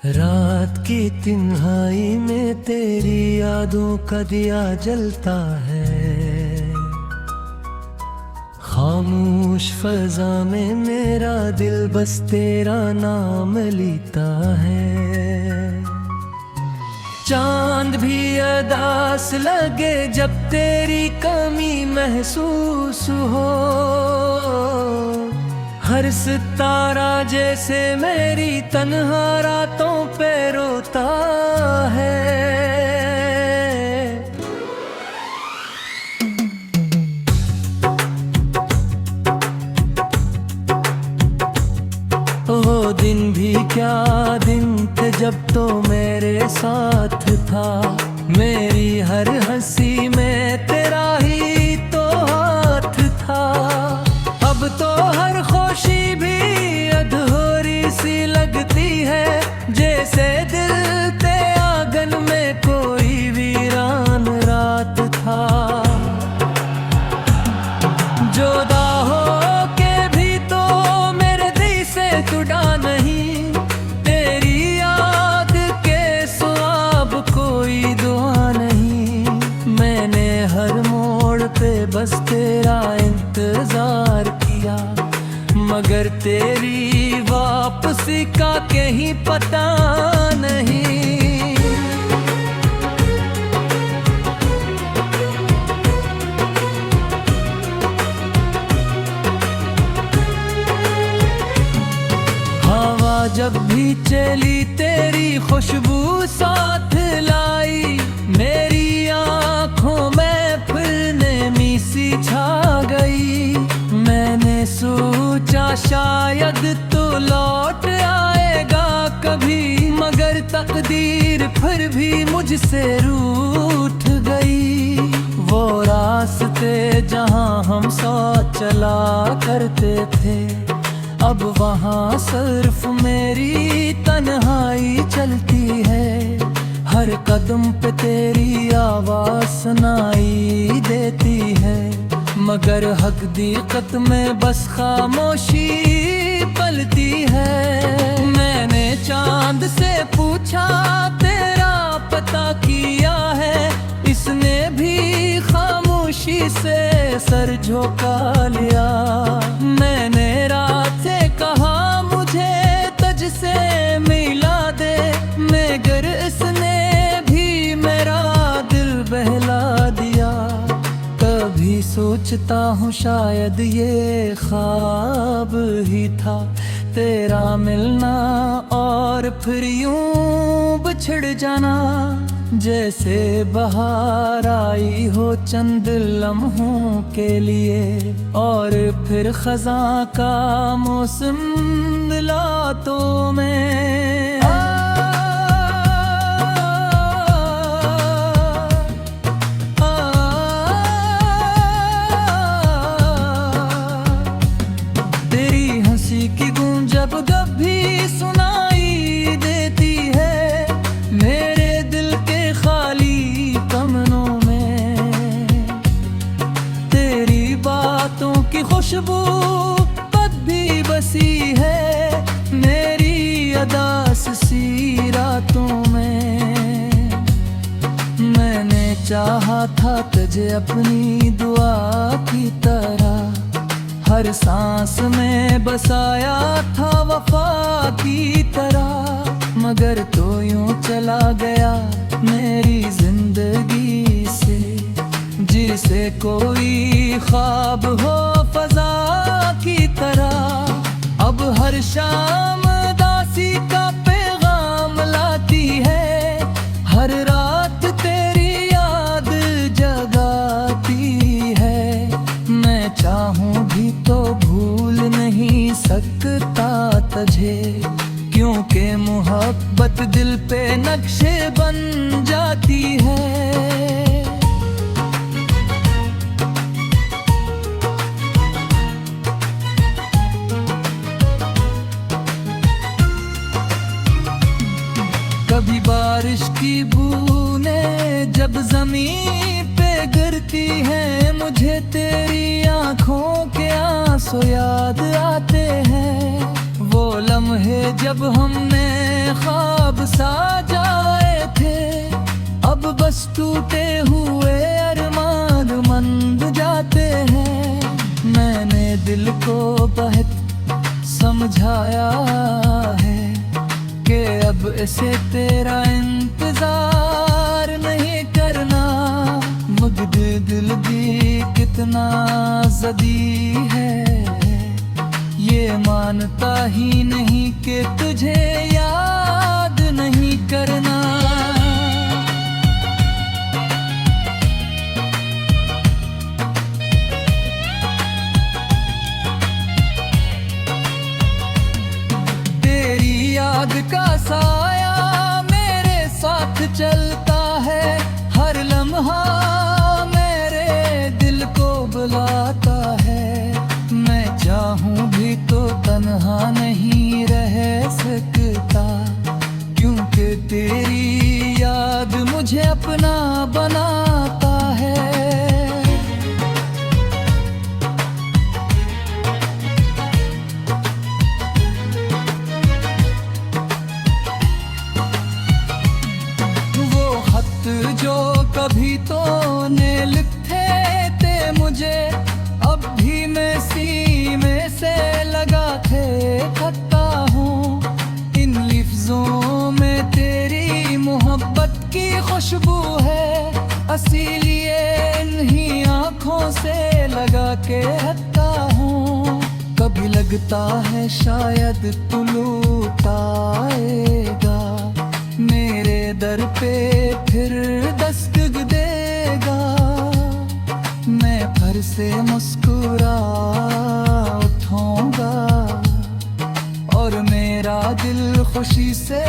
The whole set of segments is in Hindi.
रात की तिन्हाई में तेरी यादों का दिया जलता है। खामोश फजा में मेरा दिल बस तेरा नाम लेता है। चांद भी अदास लगे जब तेरी कमी महसूस हो। हर सितारा जैसे मेरी तन्हा रातों पे रोता है। वो दिन भी क्या दिन थे जब तो मेरे साथ था। मेरी हर हंसी में तेरा ही तो हाथ था। अब तो हर खुशी भी अधूरी सी लगती है। जैसे दिल के आंगन में कोई वीरान रात था। जुदा हो के भी तो मेरे दिल से जुड़ा नहीं। तेरी याद के स्वाब कोई दुआ नहीं। मैंने हर मोड़ पे बस तेरा इंतजार किया, मगर तेरी वापसी का कहीं पता नहीं। हवा जब भी चली तेरी खुशबू साथ लाई। मेरी आंखों में फिर नेमी सी छा गई। मैंने सोचा शायद तो लौट आएगा कभी, मगर तकदीर फिर भी मुझसे रूठ गई। वो रास्ते जहां हम साथ चला करते थे, अब वहां सिर्फ मेरी तन्हाई चलती है। हर कदम पे तेरी आवाज सुनाई देती है, मगर हकीकत में बस खामोशी पलती है। मैंने चांद से पूछा तेरा पता किया है, इसने भी खामोशी से सर झुका लिया। मैंने रात से कहा मुझे तुझसे मिला दे, मगर इसने भी मेरा दिल बहला दिया। कभी सोचता हूँ शायद ये ख्वाब ही था, तेरा मिलना और फिर यूं बिछड़ जाना। जैसे बहार आई हो चंद लम्हों के लिए, और फिर खज़ां का मौसम मिलातों में। तेरी हंसी की गूंज जब कभी सुनाई देती है, मेरे दिल के खाली कमनों में। तेरी बातों की खुशबू पद भी बसी है मेरी अदास सी रातों में। मैंने चाहा था तुझे अपनी दुआ की तरह, हर सांस में बसाया था वफा की तरह। मगर तो यूं चला गया मेरी जिंदगी से, जिसे कोई ख्वाब हो फजा की तरह। अब हर शाम दासी का पैगाम लाती है, हर रात तेरी याद जगाती है। मैं चाहूं भी तो भूल नहीं सकता तुझे, क्योंकि मोहब्बत दिल पे नक्शे बन जाती है। कभी बारिश की बूंदें जब जमीन पे गिरती हैं, मुझे तेरी आंखों के आंसू याद आते हैं। वो लम्हे जब हमने ख्वाब टूटे हुए अरमान मंद जाते हैं। मैंने दिल को बहुत समझाया है कि अब इसे तेरा इंतजार नहीं करना। मगर दिल भी कितना ज़दी है, ये मानता ही नहीं कि तुझे याद नहीं करना। तेरी याद का साया मेरे साथ चलता है, हर लम्हा मेरे दिल को बुलाता है। मैं चाहूं भी तो तन्हा नहीं रह सकता, क्योंकि तेरी याद मुझे अपना बनाता है। वो खत जो कभी तो ने लिखे थे मुझे, अब भी मैं सीने से लगा के थकता हूँ। इन लफ्जों में तेरी मोहब्बत की खुशबू है, इसीलिए इन्हीं आँखों से लगा के हटता हूँ। कभी लगता है शायद तू लौट आएगा, मेरे दर पे फिर दस्तक देगा। मैं फिर से मुस्कुरा उठूंगा और मेरा दिल खुशी से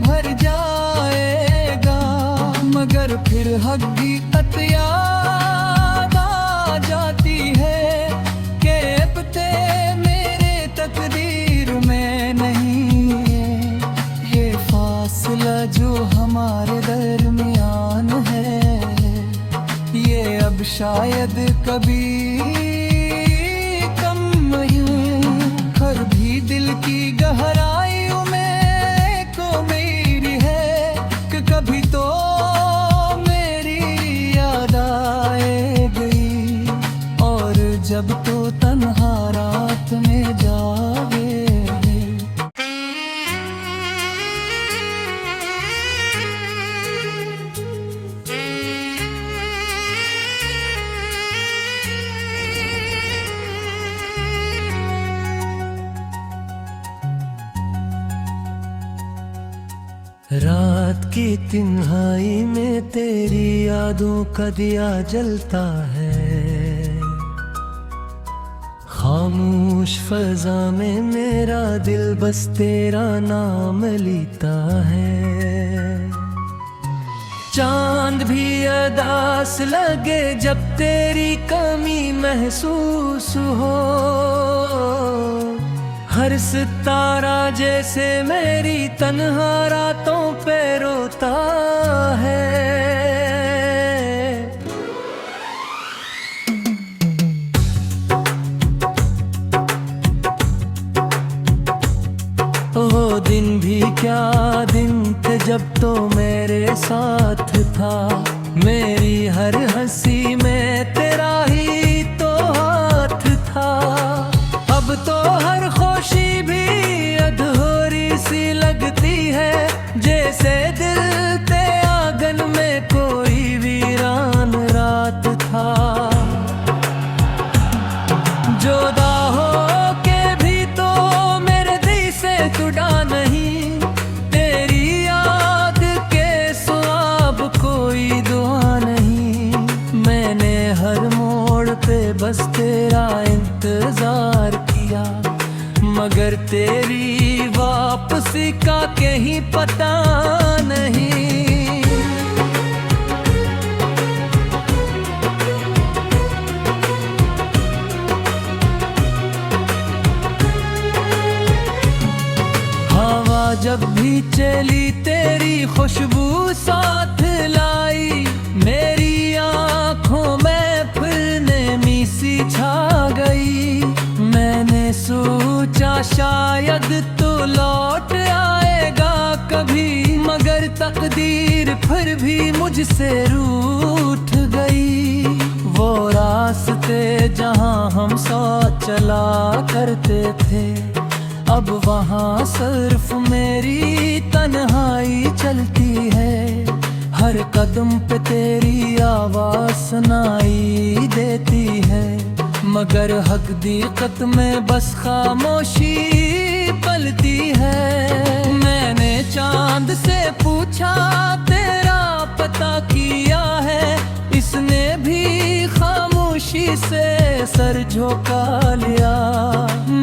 भर जाएगा। मगर फिर हकीकत याद आ जाती है कि अब ते मेरे तकदीर में नहीं है। ये फासला जो हमारे दरमियान है, ये अब शायद कभी कम यूं कर भी दिल की गहराइयों में को मेरी है कि कभी तो मेरी याद आएगी। और जब तो तन्हा रात में जागे, रात की तिन्हाई में तेरी यादों का दिया जलता है। खामोश फजा में मेरा दिल बस तेरा नाम लेता है। चांद भी अदास लगे जब तेरी कमी महसूस हो, हर सितारा जैसे मेरी तन्हा रातों पे रोता है। वो दिन भी क्या दिन थे जब तो मेरे साथ था, मेरी हर हंसी में तेरा ही तो हाथ था। अब तो हर खुशी भी अधूरी सी लगती है, जैसे दिल ते आंगन में कोई वीरान रात था। जुदा हो के भी तो मेरे दिल से जुड़ा नहीं, तेरी याद के स्वाब कोई दुआ नहीं। मैंने हर मोड़ पे बस तेरा इंतजार किया, मगर तेरी वापसी का कहीं पता नहीं। हवा जब भी चली तेरी खुशबू साथ लाई, मेरी आँखों में फिर नेमी सी छा गई। मैंने सोचा शायद तू लौट आएगा कभी, मगर तकदीर फिर भी मुझसे रूठ गई। वो रास्ते जहां हम साथ चला करते थे, अब वहां सिर्फ मेरी तन्हाई चलती है। हर कदम पे तेरी आवाज सुनाई देती है, मगर हकीकत में बस खामोशी पलती है। मैंने चांद से पूछा तेरा पता किया है, इसने भी खामोशी से सर झुका लिया।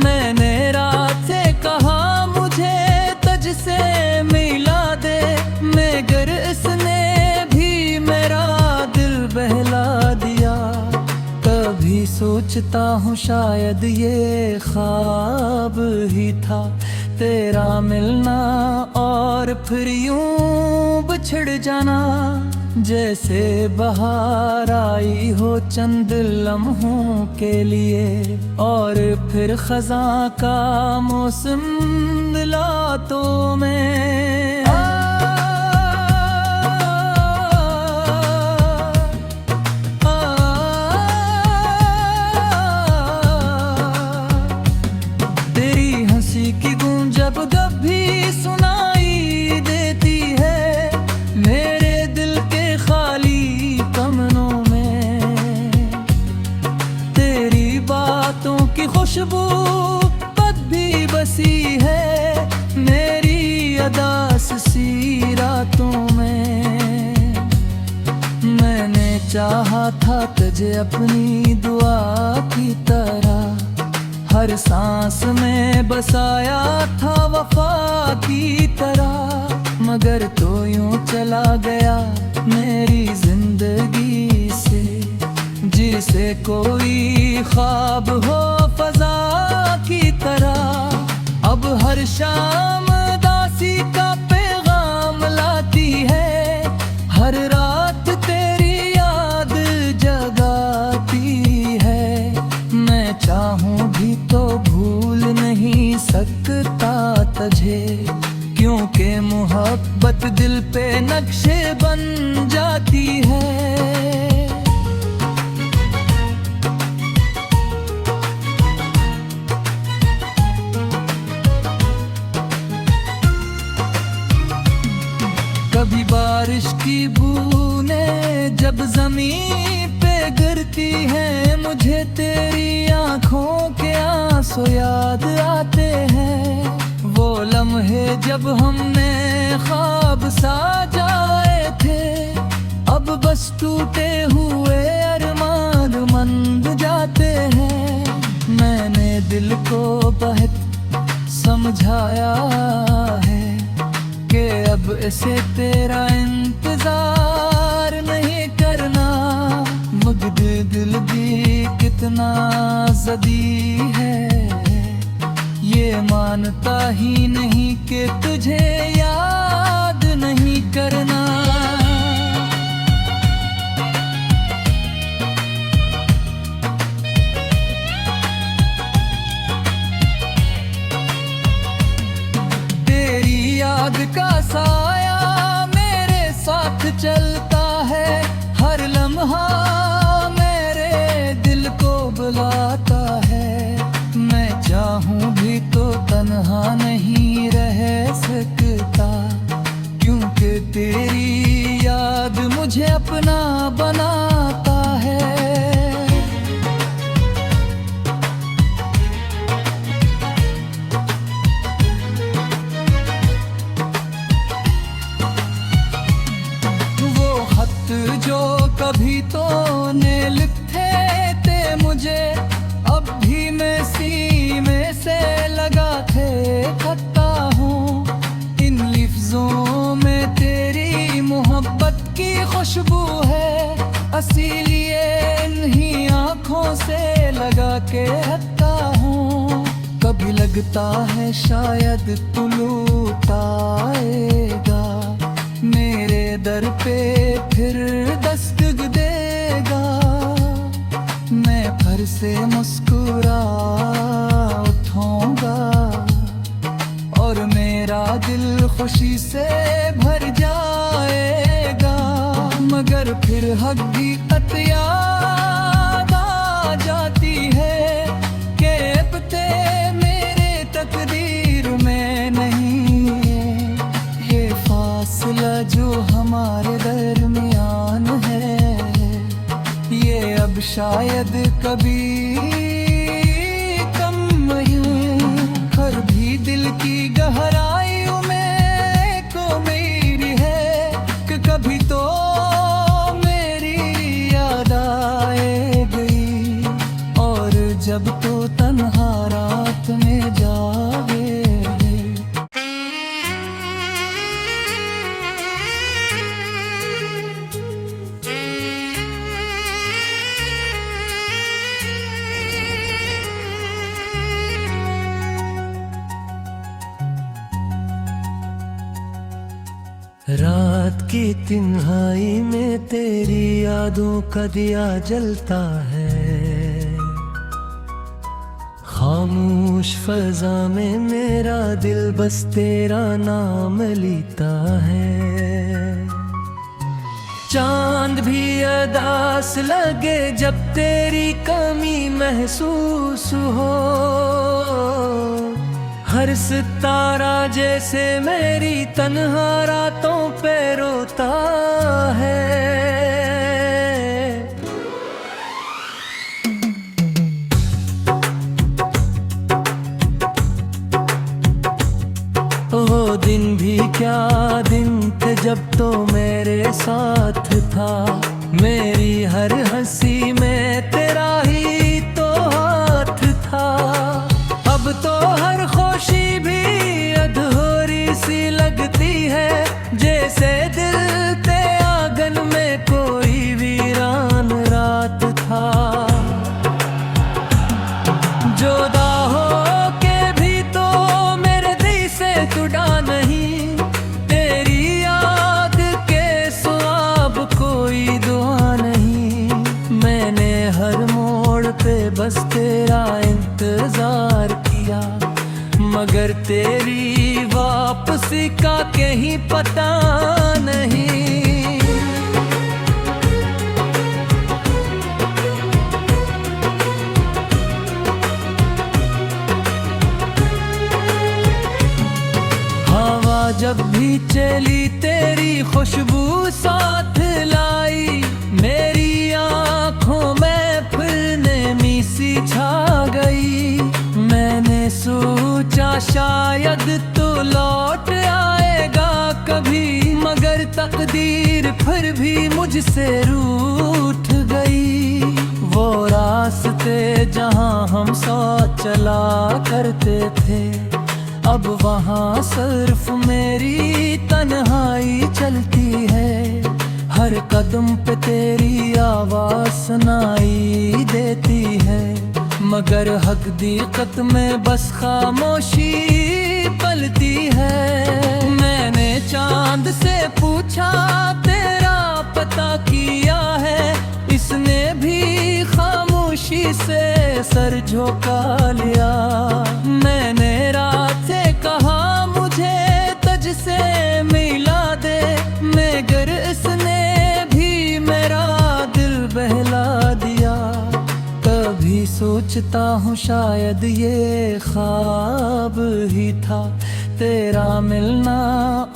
मैंने रात से कहा मुझे तुझ से मिला दे, मगर इसने भी मेरा दिल बहला दिया। कभी सोचता हूँ शायद ये ख्वाब ही था, तेरा मिलना और फिर यूं बिछड़ जाना। जैसे बहार आई हो चंद लम्हों के लिए, और फिर खज़ां का मौसम दिलातों में। तेरी हंसी की गूंज जब भी सुनाई देती है, मेरे दिल के खाली कमनों में। तेरी बातों की खुशबू पद भी बसी है, मेरी अदास सी रातों में। मैंने चाहा था तुझे अपनी दुआ की तरह, हर सांस में बसाया था वफा की तरह। मगर तो यूं चला गया मेरी जिंदगी से, जिसे कोई ख्वाब हो फजा की तरह। अब हर शाम दासी का पैगाम लाती है, हर रात तेरी याद जगाती है। मैं चाहूं भी तो भूल नहीं सकता तुझे, क्योंकि मोहब्बत दिल पे नक्शे बन जाती है। कभी बारिश की बूंदें जब जमीन पे गिरती हैं, मुझे तेरी आंखों के आंसू याद आते हैं। वो लम्हे जब हमने ख्वाब सजाए थे, अब बस टूटे हुए अरमान मंद जाते हैं। मैंने दिल को बहुत समझाया है कि अब इसे तेरा इंतजार नहीं करना। मगर दिल भी कितना ज़दी है, ये मानता ही नहीं कि तुझे याद नहीं करना। तेरी याद का साया मेरे साथ चलता है, हर लम्हा मेरे दिल को बुलाता है। मैं चाहूं भी तो तन्हा नहीं रह सकता, क्योंकि तेरी याद मुझे अपना बनाता है। वो खत जो कभी तो ने लिखे थे मुझे, अब भी मैं सीने से लगा के खता हूँ। इन लफ्जों में तेरी मोहब्बत की खुशबू है, इसीलिए इन्हीं आँखों से लगा के हटता हूँ। कभी लगता है शायद तू लौट आएगा, मेरे दर पे फिर दस्तक देगा। मैं फिर से मुस्कुरा उठूंगा और मेरा दिल खुशी से भर जा फिर हकीकत याद आ जाती है कि अब ते मेरे तकदीर में नहीं है। ये फासला जो हमारे दरमियान है, ये अब शायद कभी कम नहीं। हर भी दिल की गहराइयों में को मेरी है कि कभी तो मेरी याद आएगी। और जब तो तन्हा रात में जागे, रात की तिन्हाई में तेरी यादों का दिया जलता है। खामोश फजा में मेरा दिल बस तेरा नाम लेता है। चांद भी अदास लगे जब तेरी कमी महसूस हो। हर सितारा जैसे मेरी तन्हा रातों पे रोता है। वो दिन भी क्या दिन थे जब तो मेरे साथ था। मेरी हर हंसी में तेरा ही तो हाथ था। अब तो हर खुशी भी अधूरी सी लगती है, जैसे दिल ते आंगन में कोई वीरान रात था। जुदा हो के भी तो मेरे दिल से जुड़ा नहीं। तेरी याद के स्वाब कोई दुआ नहीं। मैंने हर मोड़ पे बस तेरा इंतजार किया, मगर तेरी वापसी का कहीं पता नहीं। हवा जब भी चली तेरी खुशबू साथ लाई। मेरी आंखों में फिर नेमी सी छा गई। मैंने सोचा शायद तो लौट आएगा कभी, मगर तकदीर फिर भी मुझसे रूठ गई। वो रास्ते जहां हम साथ चला करते थे, अब वहां सिर्फ मेरी तन्हाई चलती है। हर कदम पे तेरी आवाज सुनाई देती है, मगर हकीकत में बस खामोशी पलती है। मैंने चांद से पूछा तेरा पता किया है, इसने भी खामोशी से सर झुका लिया। मैंने रात से कहा मुझे तुझसे मिला दे, मगर इसने भी मेरा दिल बहला दिया। कभी सोचता हूँ शायद ये ख्वाब ही था, तेरा मिलना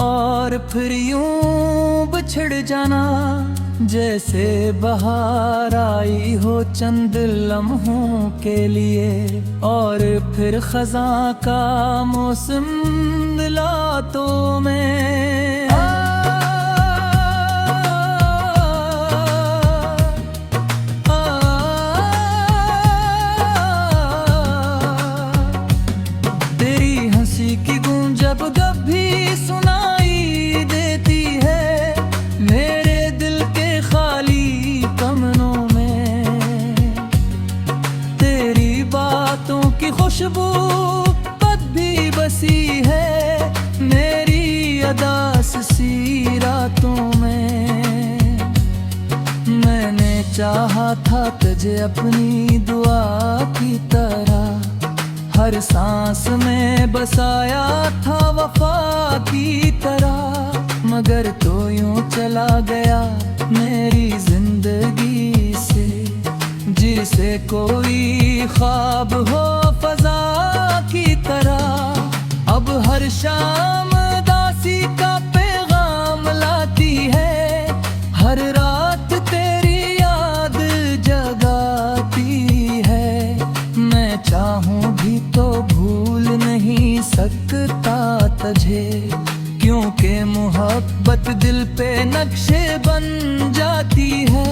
और फिर यूं बिछड़ जाना। जैसे बहार आई हो चंद लम्हों के लिए, और फिर खज़ां का मौसम दिलातों में। तेरी हंसी की गूंज जब भी सुनाई देती है, मेरे दिल के खाली कमनों में। तेरी बातों की खुशबू पद भी बसी है मेरी अदास सी रातों में। मैंने चाहा था तुझे अपनी दुआ की तरह, हर सांस में बसाया था वफा की तरह, मगर तो यूं चला गया मेरी जिंदगी से, जिसे कोई ख्वाब हो फजा की तरह। अब हर शाम दासी का पैगाम लाती है, हर रात तेरी याद जगाती है। मैं चाहूं भी तो भूल नहीं सकता तुझे, क्योंकि मोहब्बत दिल पे नक्शे बन जाती है।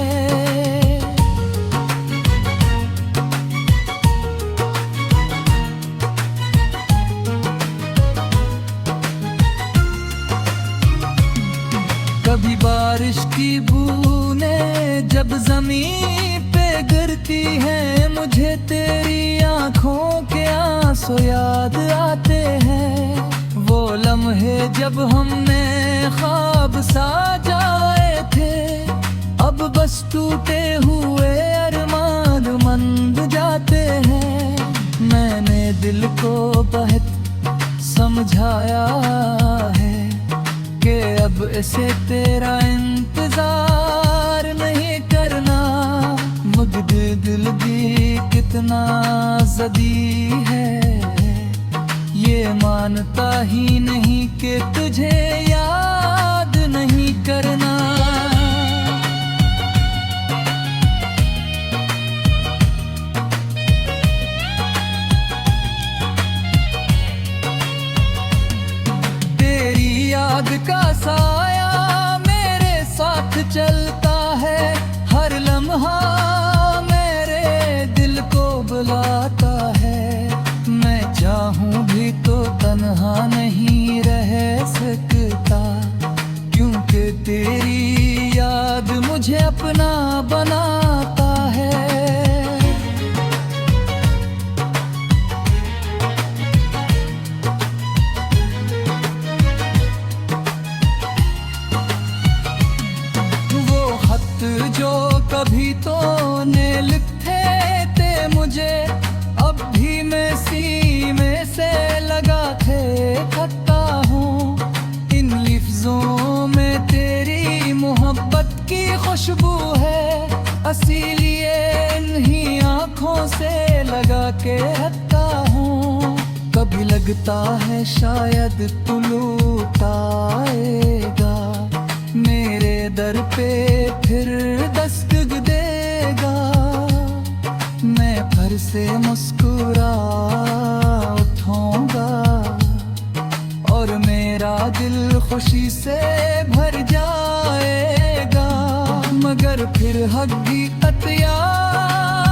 कभी बारिश की बूंदें जब जमीन पे गिरती हैं, मुझे तेरी आंखों के आंसू याद आते हैं। वो लम्हे जब हमने ख्वाब सजाए थे, अब बस टूटे हुए अरमान मंद जाते हैं। मैंने दिल को बहुत समझाया है कि अब इसे तेरा इंतजार नहीं करना, मगर दिल भी कितना ज़दी है, ये मानता ही नहीं कि तुझे याद नहीं करना। तेरी याद का साया मेरे साथ चलता है, हर लम्हा मेरे दिल को बुलाता है। मैं चाहूं भी तो तन्हा नहीं रह सकता, क्योंकि तेरी याद मुझे अपना बनाता है। वो खत जो कभी तो ने लिखे थे मुझे, अब भी मैं सीने से लगा के थकता हूँ। इन लफ्जों में तेरी मोहब्बत की खुशबू है, इसीलिए इन्हीं आँखों से लगा के हटता हूँ। कभी लगता है शायद तू लौट आएगा, मेरे दर पे फिर दस्तक देगा। मैं फिर से मुस्कुरा उठूंगा और मेरा दिल खुशी से भर जाएगा, मगर फिर हकीकत याद